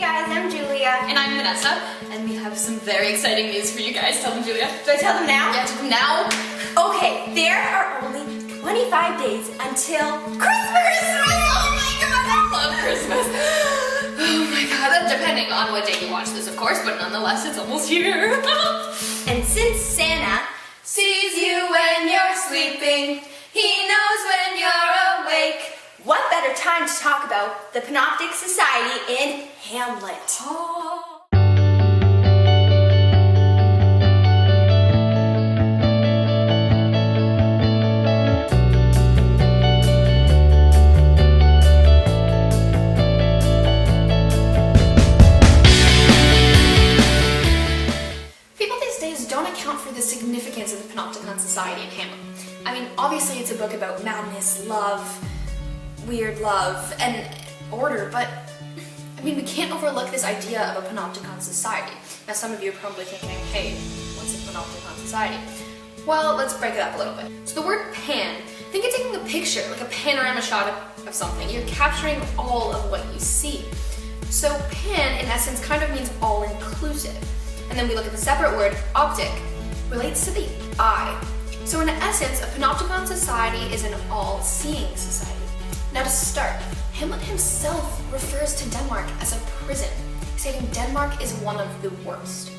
guys, I'm Julia. And I'm Vanessa, and we have some very exciting news for you guys. Tell them, Julia. Do I tell them now? Yeah, tell them now. Okay, there are only 25 days until Christmas! Oh my god, I love Christmas. Oh my god, depending on what day you watch this, of course, but nonetheless, it's almost here. And since Santa sees you when you're sleeping, he knows when you're awake. what better time to talk about the Panoptic Society in Hamlet? Oh. People these days don't account for the significance of the Panoptic Society in Hamlet. I mean, obviously it's a book about madness, love, weird love, and order, but I mean, we can't overlook this idea of a Panopticon society. Now, some of you are probably thinking, hey, what's a Panopticon society? Well, let's break it up a little bit. So the word pan, think of taking a picture, like a panorama shot of something. You're capturing all of what you see. So pan, in essence, kind of means all-inclusive. And then we look at the separate word, optic, relates to the eye. So in essence, a Panopticon society is an all-seeing society. Now to start, Hamlet himself refers to Denmark as a prison, stating Denmark is one of the worst.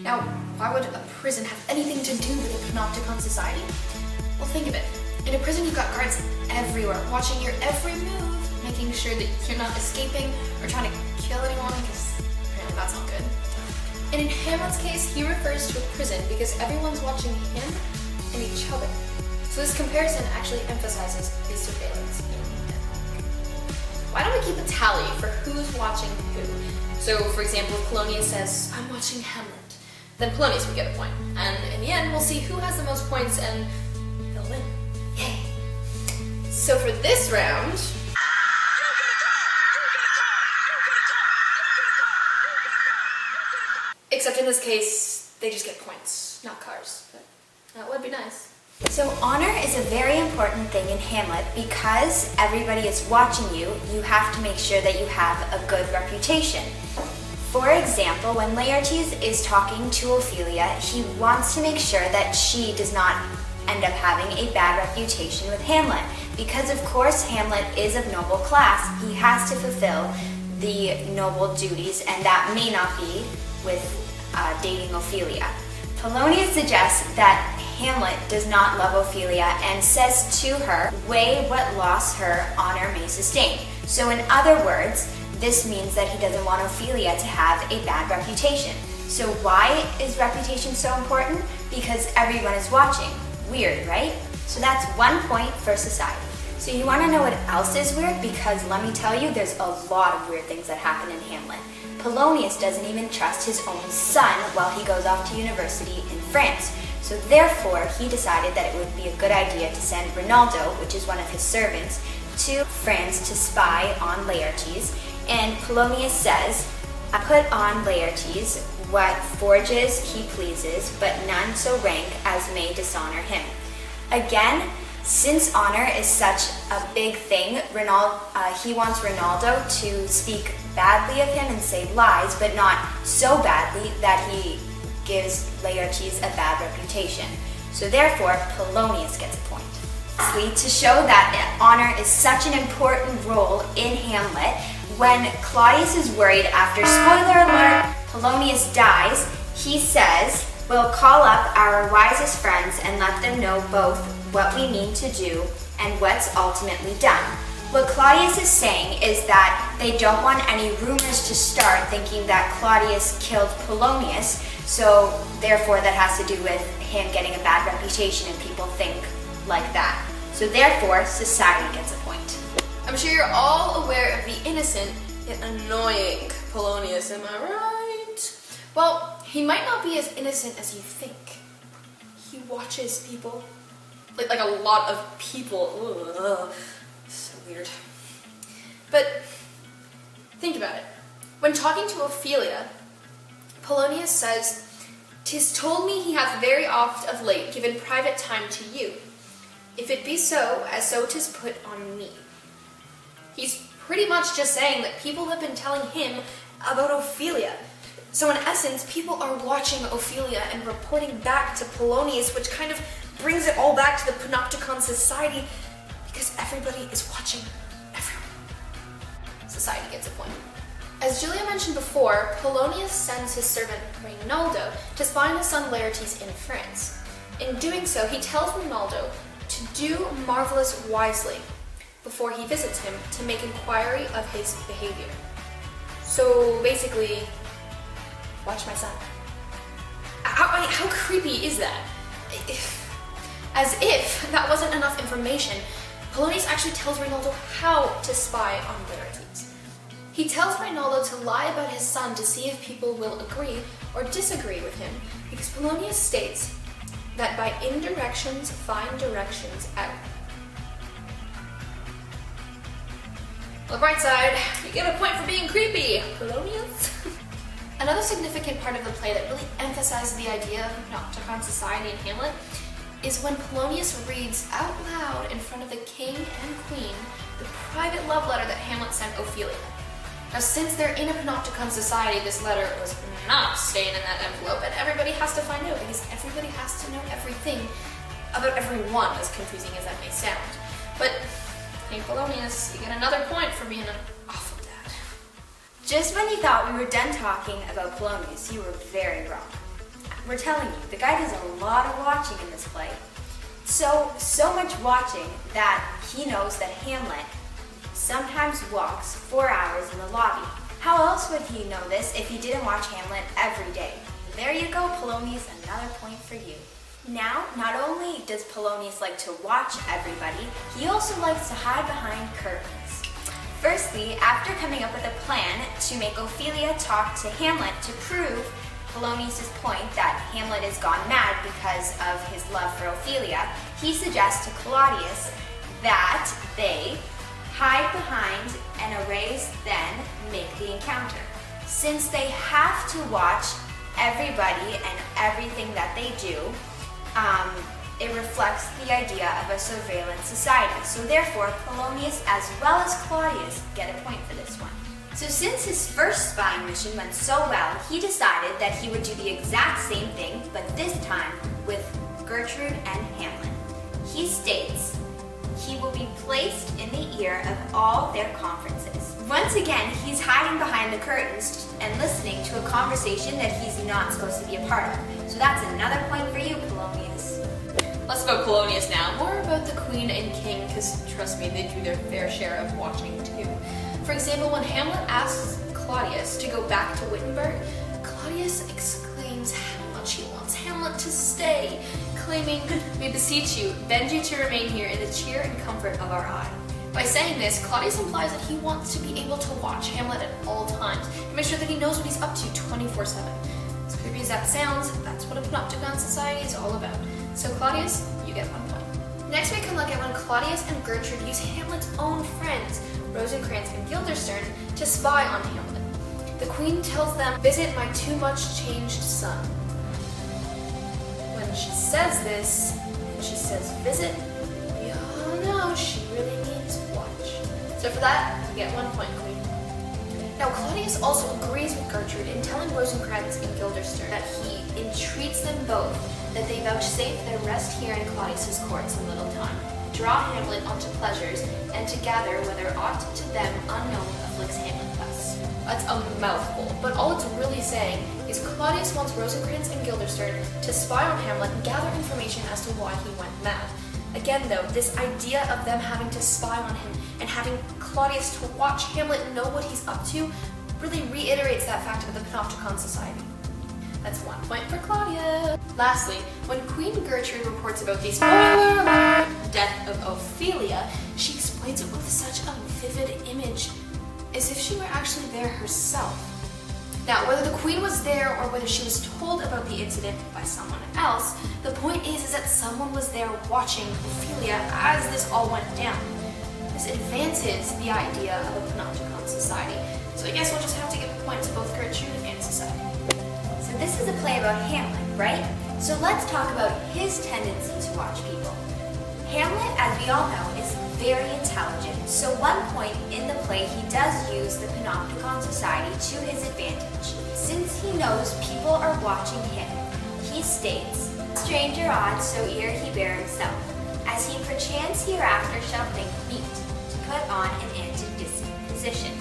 Now, why would a prison have anything to do with a Panopticon society? Well, think of it. In a prison, you've got guards everywhere, watching your every move, making sure that you're not escaping or trying to kill anyone, because apparently that's not good. And in Hamlet's case, he refers to a prison because everyone's watching him and each other. So this comparison actually emphasizes his surveillance. Why don't we keep a tally for who's watching who? So, for example, if Polonius says, I'm watching Hamlet, then Polonius would get a point. And in the end, we'll see who has the most points and they'll win. Yay! So for this round... Except in this case, they just get points, not cars. But that would be nice. So honor is a very important thing in Hamlet because everybody is watching you. You have to make sure that you have a good reputation. For example, when Laertes is talking to Ophelia, he wants to make sure that she does not end up having a bad reputation with Hamlet. Because of course Hamlet is of noble class, he has to fulfill the noble duties, and that may not be with dating Ophelia. Polonius suggests that Hamlet does not love Ophelia and says to her, weigh what loss her honor may sustain. So in other words, this means that he doesn't want Ophelia to have a bad reputation. So why is reputation so important? Because everyone is watching. Weird, right? So that's 1 point for society. So you want to know what else is weird? Because let me tell you, there's a lot of weird things that happen in Hamlet. Polonius doesn't even trust his own son while he goes off to university in France. So therefore, he decided that it would be a good idea to send Rinaldo, which is one of his servants, to France to spy on Laertes. And Polonius says, I put on Laertes what forges he pleases, but none so rank as may dishonor him. Again, since honor is such a big thing, he wants Rinaldo to speak badly of him and say lies, but not so badly that he gives Laertes a bad reputation. So therefore, Polonius gets a point. Lastly, to show that honor is such an important role in Hamlet, when Claudius is worried after, spoiler alert, Polonius dies, he says, we'll call up our wisest friends and let them know both what we mean to do and what's ultimately done. What Claudius is saying is that they don't want any rumors to start thinking that Claudius killed Polonius, so therefore that has to do with him getting a bad reputation and people think like that. So therefore, society gets a point. I'm sure you're all aware of the innocent yet annoying Polonius, am I right? Well, he might not be as innocent as you think. He watches people. Like a lot of people. Ugh. So weird. But think about it. When talking to Ophelia, Polonius says, "'Tis told me he hath very oft of late given private time to you. If it be so, as so 'tis put on me." He's pretty much just saying that people have been telling him about Ophelia. So in essence, people are watching Ophelia and reporting back to Polonius, which kind of brings it all back to the Panopticon Society, because everybody is watching everyone. Society gets a point. As Julia mentioned before, Polonius sends his servant Reynaldo to spy on his son Laertes in France. In doing so, he tells Reynaldo to do marvelous wisely before he visits him to make inquiry of his behavior. So basically, watch my son. How creepy is that? As if that wasn't enough information, Polonius actually tells Reynaldo how to spy on Laertes. He tells Reynaldo to lie about his son to see if people will agree or disagree with him, because Polonius states that by indirections find directions out. On the bright side, you get a point for being creepy, Polonius. Another significant part of the play that really emphasizes the idea of Panopticon Society and Hamlet is when Polonius reads out loud in front of the king and queen the private love letter that Hamlet sent Ophelia. Now, since they're in a Panopticon Society, this letter was not staying in that envelope, and everybody has to find out, because everybody has to know everything about everyone, as confusing as that may sound. But, hey Polonius, you get another point for being an awful dad. Just when you thought we were done talking about Polonius, you were very wrong. We're telling you, the guy does a lot of watching in this play. So much watching that he knows that Hamlet sometimes walks 4 hours in the lobby. How else would he know this if he didn't watch Hamlet every day? There you go, Polonius, another point for you. Now, not only does Polonius like to watch everybody, he also likes to hide behind curtains. Firstly, after coming up with a plan to make Ophelia talk to Hamlet to prove Polonius' point that Hamlet has gone mad because of his love for Ophelia, he suggests to Claudius that they hide behind and erase, then make the encounter. Since they have to watch everybody and everything that they do, it reflects the idea of a surveillance society. So therefore, Polonius as well as Claudius get a point for this one. So since his first spying mission went so well, he decided that he would do the exact same thing, but this time with Gertrude and Hamlet. He states he will be placed in the ear of all their conferences. Once again, he's hiding behind the curtains and listening to a conversation that he's not supposed to be a part of. So that's another point for you, Polonius. Less about Polonius now, more about the queen and king, because trust me, they do their fair share of watching too. For example, when Hamlet asks Claudius to go back to Wittenberg, Claudius exclaims how much he wants Hamlet to stay, claiming, "We beseech you, bend you to remain here in the cheer and comfort of our eye." By saying this, Claudius implies that he wants to be able to watch Hamlet at all times and make sure that he knows what he's up to 24/7. As creepy as that sounds, that's what a Panopticon Society is all about. So Claudius, you get 1 point. Next we can look at when Claudius and Gertrude use Hamlet's own friends, Rosencrantz and Guildenstern, to spy on Hamlet. The queen tells them, "Visit my too much changed son." When she says this, and she says visit, we all know she really means watch. So for that, you get 1 point, queen. Now Claudius also agrees with Gertrude in telling Rosencrantz and Guildenstern that he entreats them both that they vouchsafe their rest here in Claudius's court some little time, draw Hamlet onto pleasures, and to gather whether aught to them unknown afflicts Hamlet thus. That's a mouthful, but all it's really saying is Claudius wants Rosencrantz and Guildenstern to spy on Hamlet and gather information as to why he went mad. Again though, this idea of them having to spy on him and having Claudius to watch Hamlet and know what he's up to really reiterates that fact of the Panopticon Society. That's 1 point for Claudia. Lastly, when Queen Gertrude reports about the spoiler alert death of Ophelia, she explains it with such a vivid image, as if she were actually there herself. Now, whether the queen was there or whether she was told about the incident by someone else, the point is that someone was there watching Ophelia as this all went down. This advances the idea of a Panopticon Society. So I guess we'll just have to give a point to both Gertrude and Society. So this is a play about Hamlet, right? So let's talk about his tendency to watch people. Hamlet, as we all know, is very intelligent, so one point in the play he does use the Panoptic Society to his advantage. Since he knows people are watching him, he states, "Stranger odd, so ere he bear himself, as he perchance hereafter shall think meet, to put on an antedisposition."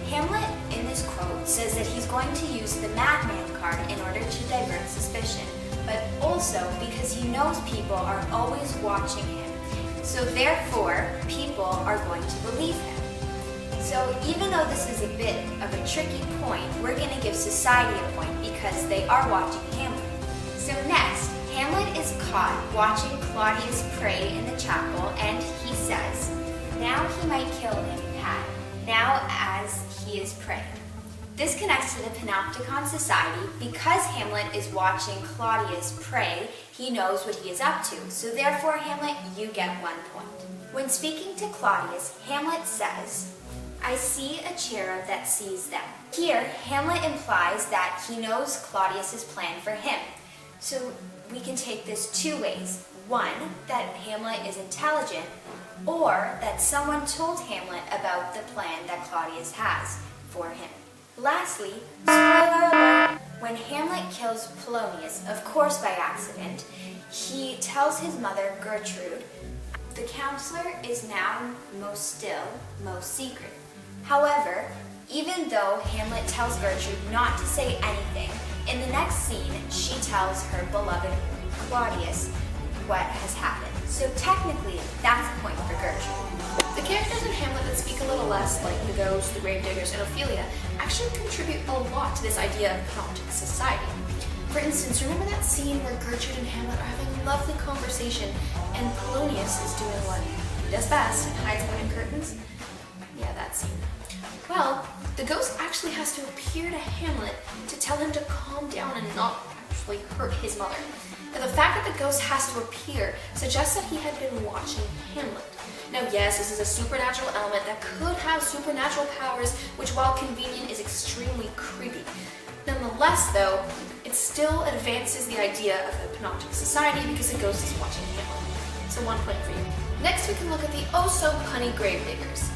Hamlet, in this quote, says that he's going to use the madman card in order to divert suspicion, but also because he knows people are always watching him. So therefore, people are going to believe him. So even though this is a bit of a tricky point, we're going to give society a point because they are watching Hamlet. So next, Hamlet is caught watching Claudius pray in the chapel, and he says, "Now he might kill him, had, now as he is praying." This connects to the Panopticon Society. Because Hamlet is watching Claudius pray, he knows what he is up to. So therefore, Hamlet, you get 1 point. When speaking to Claudius, Hamlet says, "I see a cherub that sees them." Here, Hamlet implies that he knows Claudius's plan for him. So we can take this two ways. One, that Hamlet is intelligent, or that someone told Hamlet about the plan that Claudius has for him. Lastly, spoiler alert, when Hamlet kills Polonius, of course by accident, he tells his mother, Gertrude, "The counselor is now most still, most secret." However, even though Hamlet tells Gertrude not to say anything, in the next scene, she tells her beloved Claudius what has happened. So technically, that's a point for Gertrude. The characters in Hamlet that speak a little less, like the ghost, the gravediggers, and Ophelia, actually contribute a lot to this idea of Panoptic Society. For instance, remember that scene where Gertrude and Hamlet are having a lovely conversation, and Polonius is doing what he does best and hides behind curtains? Yeah, that scene. Well, the ghost actually has to appear to Hamlet to tell him to calm down and not actually hurt his mother. Now, the fact that the ghost has to appear suggests that he had been watching Hamlet. Now, yes, this is a supernatural element that could have supernatural powers, which, while convenient, is extremely creepy. Nonetheless, though, it still advances the idea of the Panoptic Society because the ghost is watching Hamlet. So 1 point for you. Next, we can look at the oh-so-punny gravediggers.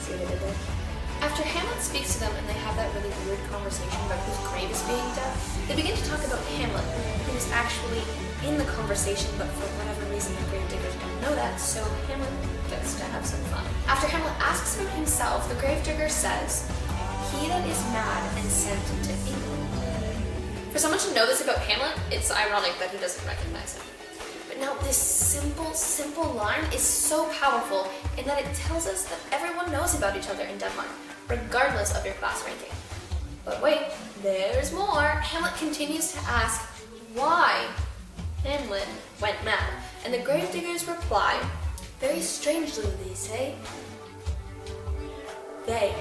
See what I did there? After Hamlet speaks to them and they have that really weird conversation about whose grave is being dug, they begin to talk about Hamlet, who's actually in the conversation, but for whatever reason the gravediggers don't know that, so Hamlet gets to have some fun. After Hamlet asks about himself, the gravedigger says, "He that is mad and sent to England." For someone to know this about Hamlet, it's ironic that he doesn't recognize him. But now this simple line is so powerful in that it tells us that everyone knows about each other in Denmark, regardless of your class ranking. But wait, there's more. Hamlet continues to ask why Hamlet went mad, and the gravediggers reply, "Very strangely, they say." They.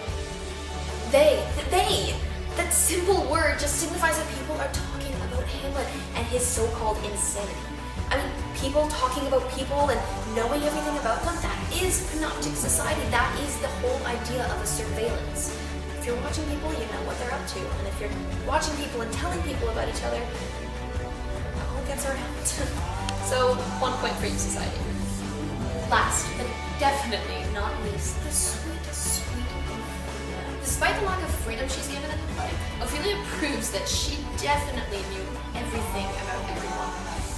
That simple word just signifies that people are talking about Hamlet and his so-called insanity. I mean, people talking about people and knowing everything about them, that is Panoptic Society. That is the whole idea of a surveillance. If you're watching people, you know what they're up to. And if you're watching people and telling people about each other, it all gets around. So 1 point for you, society. Last, but definitely not least, the sweet Ophelia. Despite the lack of freedom she's given in the play, Ophelia proves that she definitely knew everything about everyone.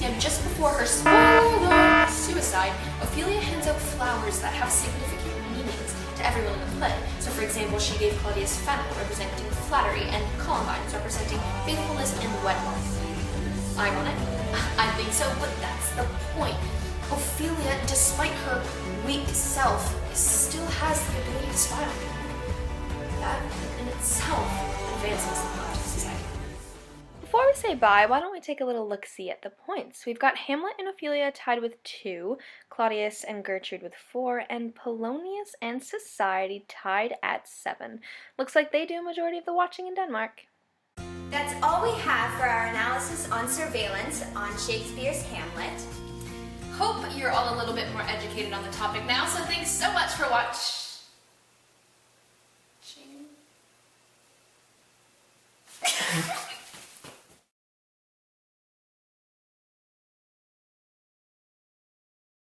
And just before her spoiler suicide, Ophelia hands out flowers that have significant meanings to everyone in the play. So for example, she gave Claudius fennel, representing flattery, and columbines, representing faithfulness and wedlock. Ironic? I think so, but that's the point. Ophelia, despite her weak self, still has the ability to smile. That in itself advances the Panoptic Society. Before we say bye, why don't we take a little look-see at the points? We've got Hamlet and Ophelia tied with 2, Claudius and Gertrude with 4, and Polonius and Society tied at 7. Looks like they do a majority of the watching in Denmark. That's all we have for our analysis on surveillance on Shakespeare's Hamlet. Hope you're all a little bit more educated on the topic now, so thanks so much for watching.